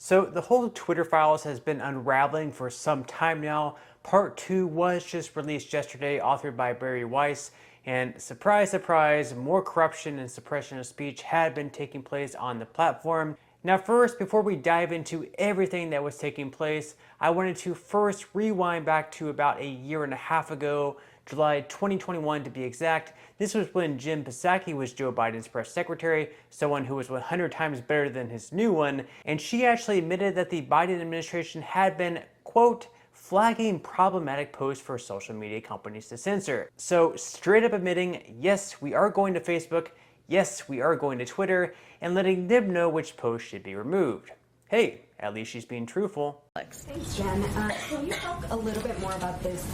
So the whole Twitter files has been unraveling for some time now. Part 2 was just released yesterday, authored by Barry Weiss. And surprise, surprise, more corruption and suppression of speech had been taking place on the platform. Now first, before we dive into everything that was taking place, I wanted to first rewind back to about a year and a half ago, July 2021 to be exact. This was when Jen Psaki was Joe Biden's press secretary, someone who was 100 times better than his new one, and she actually admitted that the Biden administration had been, quote, flagging problematic posts for social media companies to censor. So straight up admitting, yes, we are going to Facebook, yes, we are going to Twitter, and letting them know which posts should be removed. Hey, at least she's being truthful. Thanks, Jen. Can you talk a little bit more about this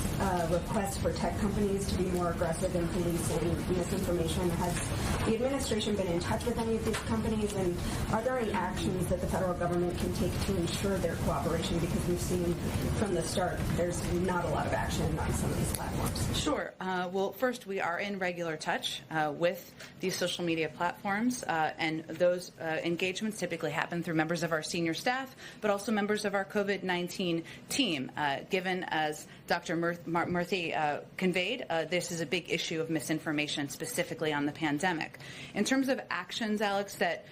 request for tech companies to be more aggressive in policing misinformation? Has the administration been in touch with any of these companies, and are there any actions that the federal government can take to ensure their cooperation? Because we've seen from the start there's not a lot of action on some of these platforms. Sure. Well, first, we are in regular touch with these social media platforms, and those engagements typically happen through members of our senior staff, but also members of our COVID-19 team. Given, as Dr. Murthy conveyed, this is a big issue of misinformation, specifically on the pandemic. In terms of actions, Alex, that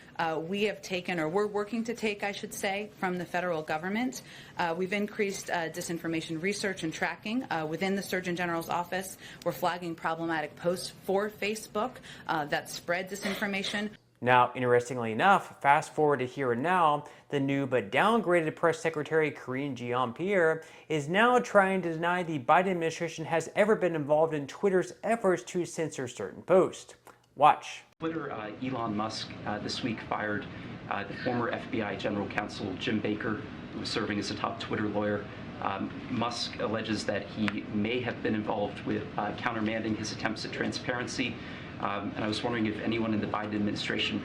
we have taken, or we're working to take, I should say, from the federal government, we've increased disinformation research and tracking within the Surgeon General's office. We're flagging problematic posts for Facebook that spread disinformation. Now, interestingly enough, fast forward to here and now, the new but downgraded press secretary Karine Jean-Pierre is now trying to deny the Biden administration has ever been involved in Twitter's efforts to censor certain posts. Watch. Twitter, Elon Musk this week fired the former FBI General Counsel Jim Baker, who was serving as a top Twitter lawyer. Musk alleges that he may have been involved with countermanding his attempts at transparency. And I was wondering if anyone in the Biden administration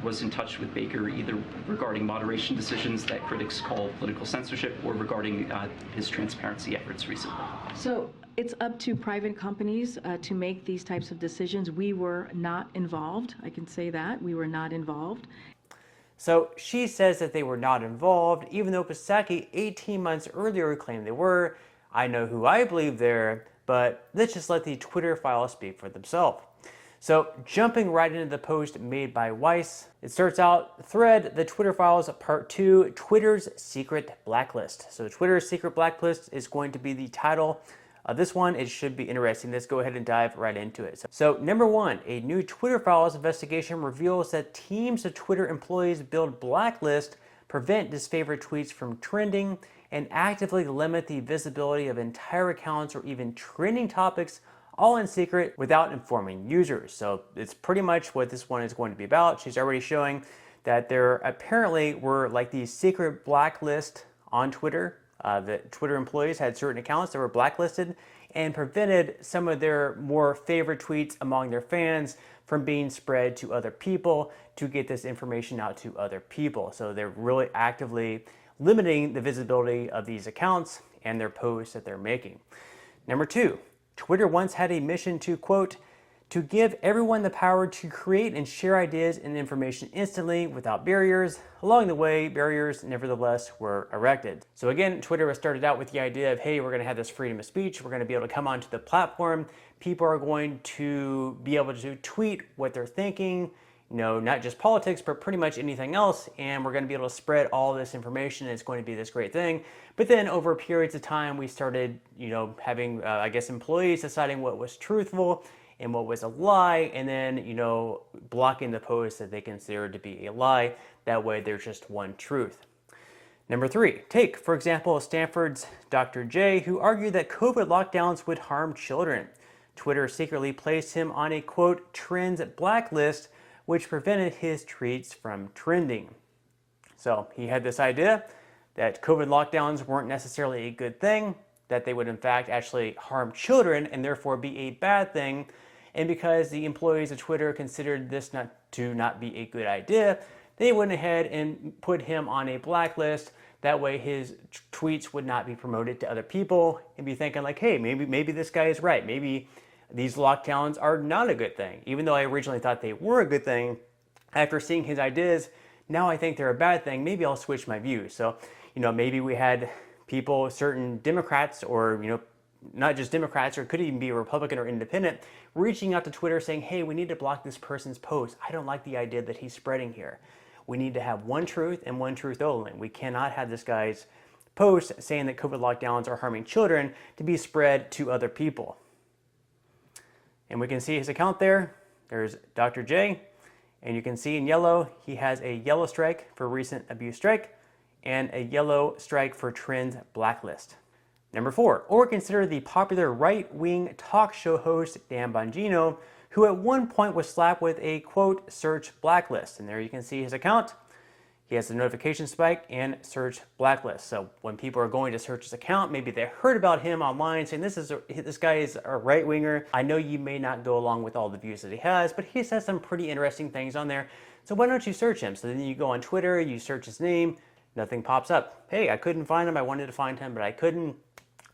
was in touch with Baker, either regarding moderation decisions that critics call political censorship, or regarding his transparency efforts recently. So it's up to private companies to make these types of decisions. We were not involved. I can say that. We were not involved. So she says that they were not involved, even though Psaki 18 months earlier claimed they were. I know who I believe there, but let's just let the Twitter files speak for themselves. So jumping right into the post made by Weiss, it starts out, thread, the Twitter files, part 2, Twitter's secret blacklist. So Twitter's secret blacklist is going to be the title of this one. It should be interesting. Let's go ahead and dive right into it. So number 1, a new Twitter files investigation reveals that teams of Twitter employees build blacklists, prevent disfavored tweets from trending, and actively limit the visibility of entire accounts or even trending topics, all in secret without informing users. So it's pretty much what this one is going to be about. She's already showing that there apparently were like these secret blacklist on Twitter. That Twitter employees had certain accounts that were blacklisted and prevented some of their more favorite tweets among their fans from being spread to other people to get this information out to other people. So they're really actively limiting the visibility of these accounts and their posts that they're making. Number 2, Twitter once had a mission to, quote, to give everyone the power to create and share ideas and information instantly without barriers. Along the way, barriers nevertheless were erected. So again, Twitter started out with the idea of, hey, we're going to have this freedom of speech. We're going to be able to come onto the platform. People are going to be able to tweet what they're thinking, you know, not just politics, but pretty much anything else. And we're going to be able to spread all this information. It's going to be this great thing. But then over periods of time, we started, you know, having, I guess, employees deciding what was truthful and what was a lie, and then, you know, blocking the posts that they considered to be a lie. That way there's just one truth. Number 3, take, for example, Stanford's Dr. J, who argued that COVID lockdowns would harm children. Twitter secretly placed him on a, quote, trends blacklist, which prevented his tweets from trending. So he had this idea that COVID lockdowns weren't necessarily a good thing, that they would in fact actually harm children and therefore be a bad thing. And because the employees of Twitter considered this not be a good idea, they went ahead and put him on a blacklist. That way his tweets would not be promoted to other people and be thinking like, hey, maybe this guy is right. Maybe these lockdowns are not a good thing. Even though I originally thought they were a good thing, after seeing his ideas, now I think they're a bad thing. Maybe I'll switch my views. So, maybe we had people, certain Democrats, or, not just Democrats, or it could even be a Republican or independent, reaching out to Twitter saying, hey, we need to block this person's post. I don't like the idea that he's spreading here. We need to have one truth and one truth only. We cannot have this guy's post saying that COVID lockdowns are harming children to be spread to other people. And we can see his account there. There's Dr. J. And you can see in yellow, he has a yellow strike for recent abuse strike and a yellow strike for trend blacklist. Number 4, or consider the popular right-wing talk show host Dan Bongino, who at one point was slapped with a, quote, search blacklist. And there you can see his account. He has a notification spike and search blacklist. So when people are going to search his account, maybe they heard about him online saying this guy is a right-winger. I know you may not go along with all the views that he has, but he says some pretty interesting things on there. So why don't you search him? So then you go on Twitter, you search his name, nothing pops up. Hey, I couldn't find him. I wanted to find him, but I couldn't.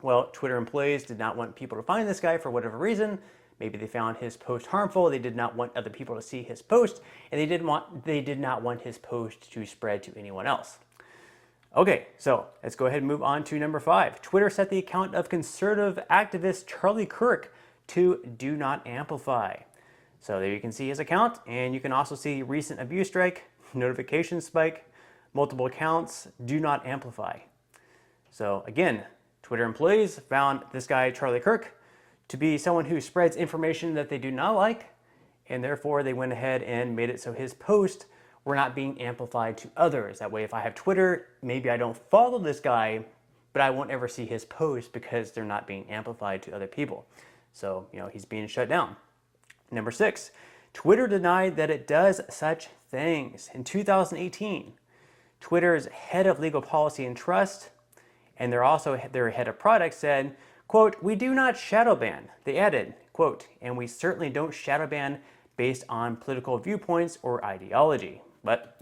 Well, Twitter employees did not want people to find this guy for whatever reason. Maybe they found his post harmful. They did not want other people to see his post, and they did not want his post to spread to anyone else. Okay, so let's go ahead and move on to number 5. Twitter set the account of conservative activist Charlie Kirk to do not amplify. So there you can see his account, and you can also see recent abuse strike, notification spike, multiple accounts, do not amplify. So again, Twitter employees found this guy, Charlie Kirk, to be someone who spreads information that they do not like, and therefore they went ahead and made it so his posts were not being amplified to others. That way, if I have Twitter, maybe I don't follow this guy, but I won't ever see his posts because they're not being amplified to other people. So, he's being shut down. Number 6, Twitter denied that it does such things. In 2018, Twitter's head of legal policy and trust, and their head of product said, quote, we do not shadow ban. They added, quote, and we certainly don't shadow ban based on political viewpoints or ideology. But,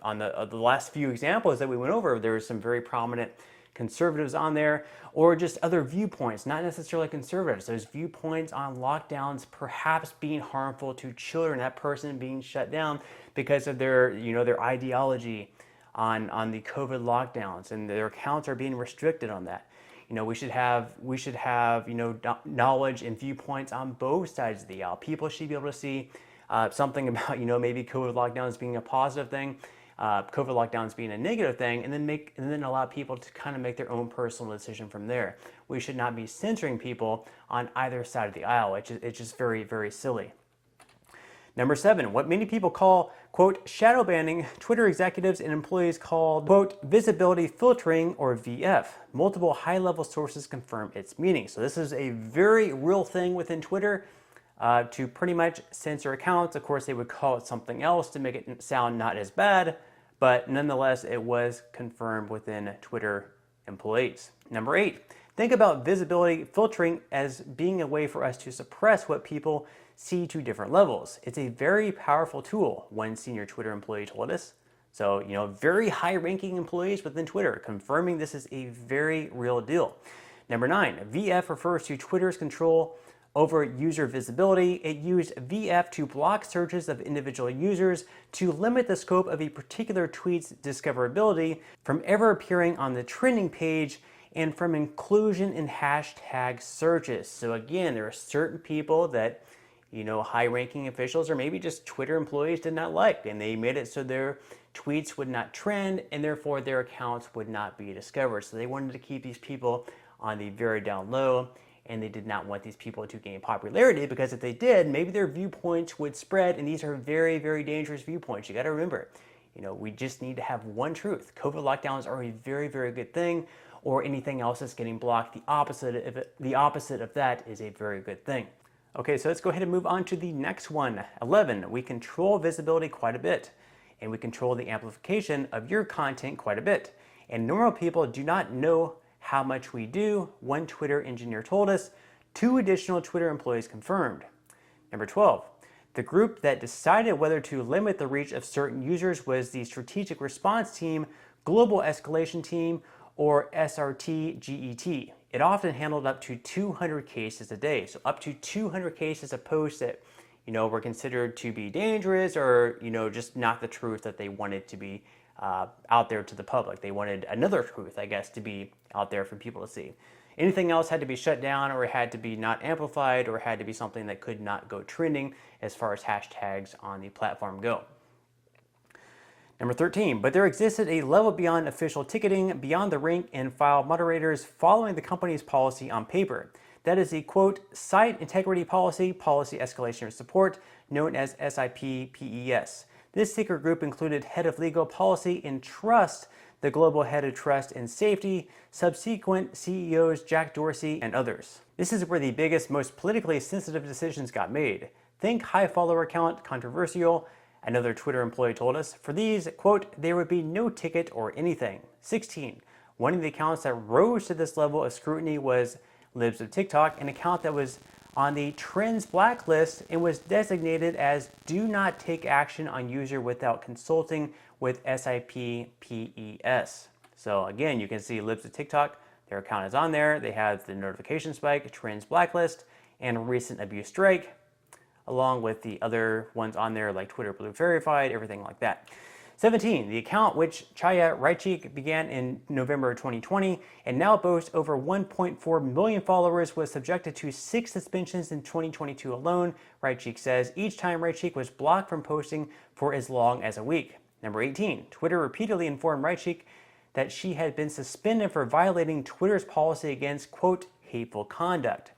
on the last few examples that we went over, there were some very prominent conservatives on there, or just other viewpoints, not necessarily conservatives. Those viewpoints on lockdowns perhaps being harmful to children, that person being shut down because of their ideology on the COVID lockdowns, and their accounts are being restricted on that. We should have knowledge and viewpoints on both sides of the aisle. People should be able to see something about maybe COVID lockdowns being a positive thing, COVID lockdowns being a negative thing, and then allow people to kind of make their own personal decision from there. We should not be censoring people on either side of the aisle. It's just very, very silly. Number 7, what many people call, quote, shadow banning, Twitter executives and employees called, quote, visibility filtering, or VF. Multiple high-level sources confirm its meaning. So this is a very real thing within Twitter to pretty much censor accounts. Of course, they would call it something else to make it sound not as bad, but nonetheless, it was confirmed within Twitter employees. Number 8, think about visibility filtering as being a way for us to suppress what people see to different levels. It's a very powerful tool, one senior Twitter employee told us. So, very high-ranking employees within Twitter confirming this is a very real deal. Number 9, VF refers to Twitter's control over user visibility. It used VF to block searches of individual users to limit the scope of a particular tweet's discoverability from ever appearing on the trending page and from inclusion in hashtag searches. So again, there are certain people that high-ranking officials or maybe just Twitter employees did not like, and they made it so their tweets would not trend and therefore their accounts would not be discovered. So they wanted to keep these people on the very down low, and they did not want these people to gain popularity, because if they did, maybe their viewpoints would spread, and these are very, very dangerous viewpoints. You got to remember, we just need to have one truth. COVID lockdowns are a very, very good thing, or anything else that's getting blocked. The opposite of that is a very good thing. Okay, so let's go ahead and move on to the next one. 11, we control visibility quite a bit, and we control the amplification of your content quite a bit. And normal people do not know how much we do, one Twitter engineer told us. 2 additional Twitter employees confirmed. Number 12, the group that decided whether to limit the reach of certain users was the Strategic Response Team, Global Escalation Team, or SRT-GET. It often handled up to 200 cases a day. So up to 200 cases of posts that were considered to be dangerous or, just not the truth that they wanted to be out there to the public. They wanted another truth, I guess, to be out there for people to see. Anything else had to be shut down or had to be not amplified or had to be something that could not go trending as far as hashtags on the platform go. Number 13, but there existed a level beyond official ticketing, beyond the rank and file moderators following the company's policy on paper. That is the, quote, site integrity policy, policy escalation support, known as SIP-PES. This secret group included head of legal policy and trust, the global head of trust and safety, subsequent CEOs Jack Dorsey, and others. This is where the biggest, most politically sensitive decisions got made. Think high follower count, controversial. Another Twitter employee told us, for these, quote, there would be no ticket or anything. 16. One of the accounts that rose to this level of scrutiny was Libs of TikTok, an account that was on the Trends blacklist and was designated as do not take action on user without consulting with SIP-PES. So again, you can see Libs of TikTok, their account is on there. They have the notification spike, Trends blacklist, and recent abuse strike, along with the other ones on there like Twitter Blue Verified, everything like that. 17, the account which Chaya Raichik began in November 2020 and now boasts over 1.4 million followers was subjected to 6 suspensions in 2022 alone, Raichik says, each time Raichik was blocked from posting for as long as a week. Number 18, Twitter repeatedly informed Raichik that she had been suspended for violating Twitter's policy against, quote, hateful conduct.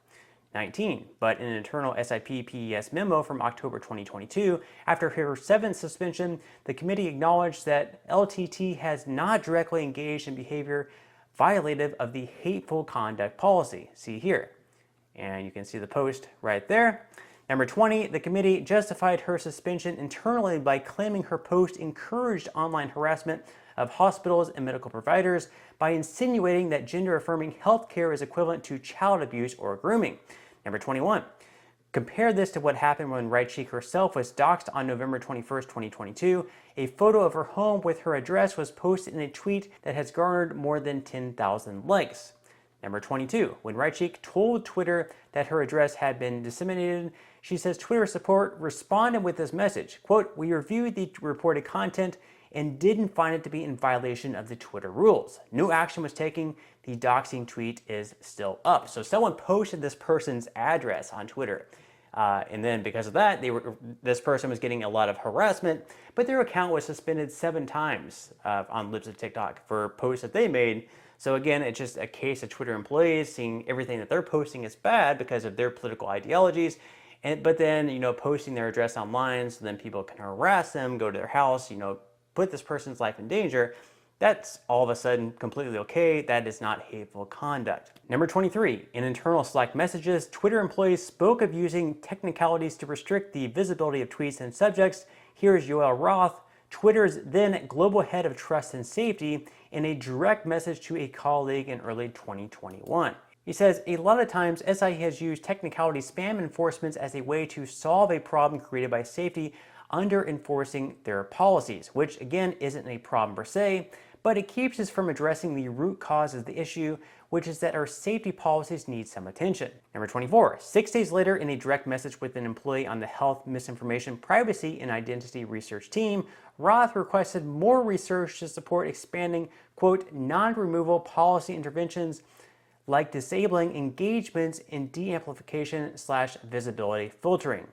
19, but in an internal SIP-PES memo from October 2022, after her 7th suspension, the committee acknowledged that LTT has not directly engaged in behavior violative of the hateful conduct policy. See here. And you can see the post right there. Number 20, the committee justified her suspension internally by claiming her post encouraged online harassment of hospitals and medical providers by insinuating that gender-affirming healthcare is equivalent to child abuse or grooming. Number 21, compare this to what happened when Raichik herself was doxxed on November 21st, 2022. A photo of her home with her address was posted in a tweet that has garnered more than 10,000 likes. Number 22, when Raichik told Twitter that her address had been disseminated, she says Twitter support responded with this message, quote, we reviewed the reported content and didn't find it to be in violation of the Twitter rules. No action was taken. The doxing tweet is still up. So someone posted this person's address on Twitter. And then because of that, this person was getting a lot of harassment, but their account was suspended 7 times on Libs of TikTok for posts that they made. So again, it's just a case of Twitter employees seeing everything that they're posting is bad because of their political ideologies. But then, posting their address online so then people can harass them, go to their house, put this person's life in danger, that's all of a sudden completely okay. That is not hateful conduct. Number 23, in internal Slack messages, Twitter employees spoke of using technicalities to restrict the visibility of tweets and subjects. Here's Yoel Roth, Twitter's then global head of trust and safety, in a direct message to a colleague in early 2021. He says, a lot of times SI has used technicality spam enforcements as a way to solve a problem created by safety under enforcing their policies, which again isn't a problem per se, but it keeps us from addressing the root cause of the issue, which is that our safety policies need some attention. Number 24, 6 days later in a direct message with an employee on the Health, Misinformation, Privacy, and Identity Research team, Roth requested more research to support expanding, quote, non-removal policy interventions like disabling engagements in de-amplification/visibility filtering.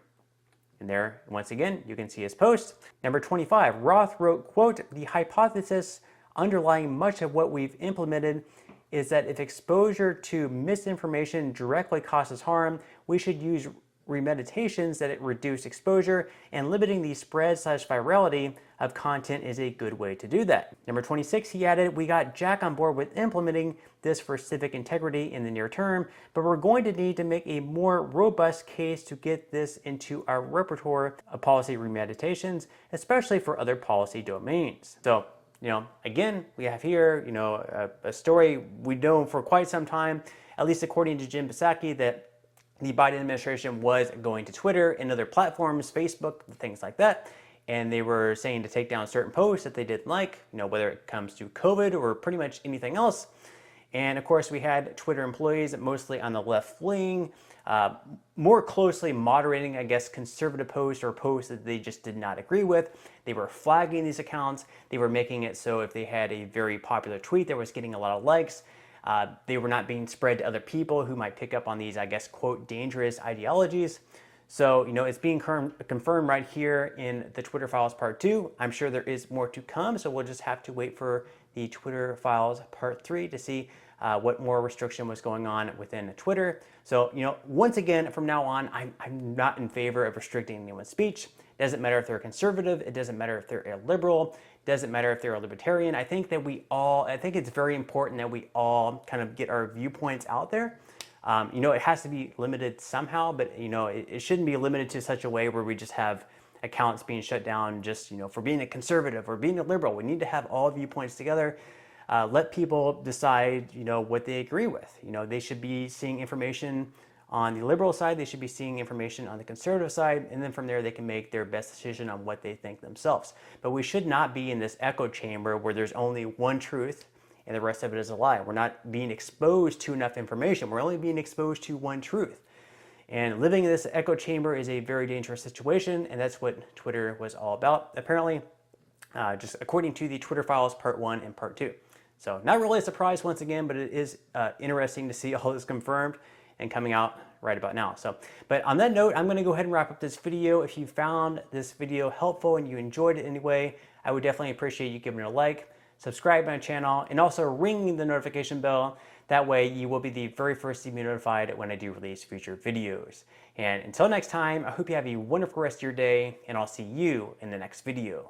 And there, once again, you can see his post. Number 25, Roth wrote, quote, the hypothesis underlying much of what we've implemented is that if exposure to misinformation directly causes harm, we should use remeditations that reduce exposure, and limiting the spread/virality of content is a good way to do that. Number 26, he added, we got Jack on board with implementing this for civic integrity in the near term, but we're going to need to make a more robust case to get this into our repertoire of policy remeditations, especially for other policy domains. So, again, we have here, a story we've known for quite some time, at least according to Jim Psaki, that the Biden administration was going to Twitter and other platforms, Facebook, things like that, and they were saying to take down certain posts that they didn't like, whether it comes to COVID or pretty much anything else. And of course, we had Twitter employees, mostly on the left wing, more closely moderating, I guess, conservative posts or posts that they just did not agree with. They were flagging these accounts. They were making it so if they had a very popular tweet that was getting a lot of likes, they were not being spread to other people who might pick up on these, I guess, quote, dangerous ideologies. So, it's being confirmed right here in the Twitter Files Part 2. I'm sure there is more to come, so we'll just have to wait for the Twitter Files Part 3 to see what more restriction was going on within Twitter. So, once again, from now on, I'm not in favor of restricting anyone's speech. It doesn't matter if they're a conservative. It doesn't matter if they're a liberal. It doesn't matter if they're a libertarian. I think it's very important that we all kind of get our viewpoints out there. It has to be limited somehow, but, it shouldn't be limited to such a way where we just have accounts being shut down just, for being a conservative or being a liberal. We need to have all viewpoints together. Let people decide, what they agree with. They should be seeing information on the liberal side. They should be seeing information on the conservative side. And then from there, they can make their best decision on what they think themselves. But we should not be in this echo chamber where there's only one truth and the rest of it is a lie. We're not being exposed to enough information. We're only being exposed to one truth. And living in this echo chamber is a very dangerous situation, and that's what Twitter was all about, apparently, just according to the Twitter Files Part 1 and Part 2. So not really a surprise once again, but it is interesting to see all this confirmed and coming out right about now. But on that note, I'm going to go ahead and wrap up this video. If you found this video helpful and you enjoyed it anyway, I would definitely appreciate you giving it a like, subscribe to my channel, and also ring the notification bell. That way you will be the very first to be notified when I do release future videos. And until next time, I hope you have a wonderful rest of your day, and I'll see you in the next video.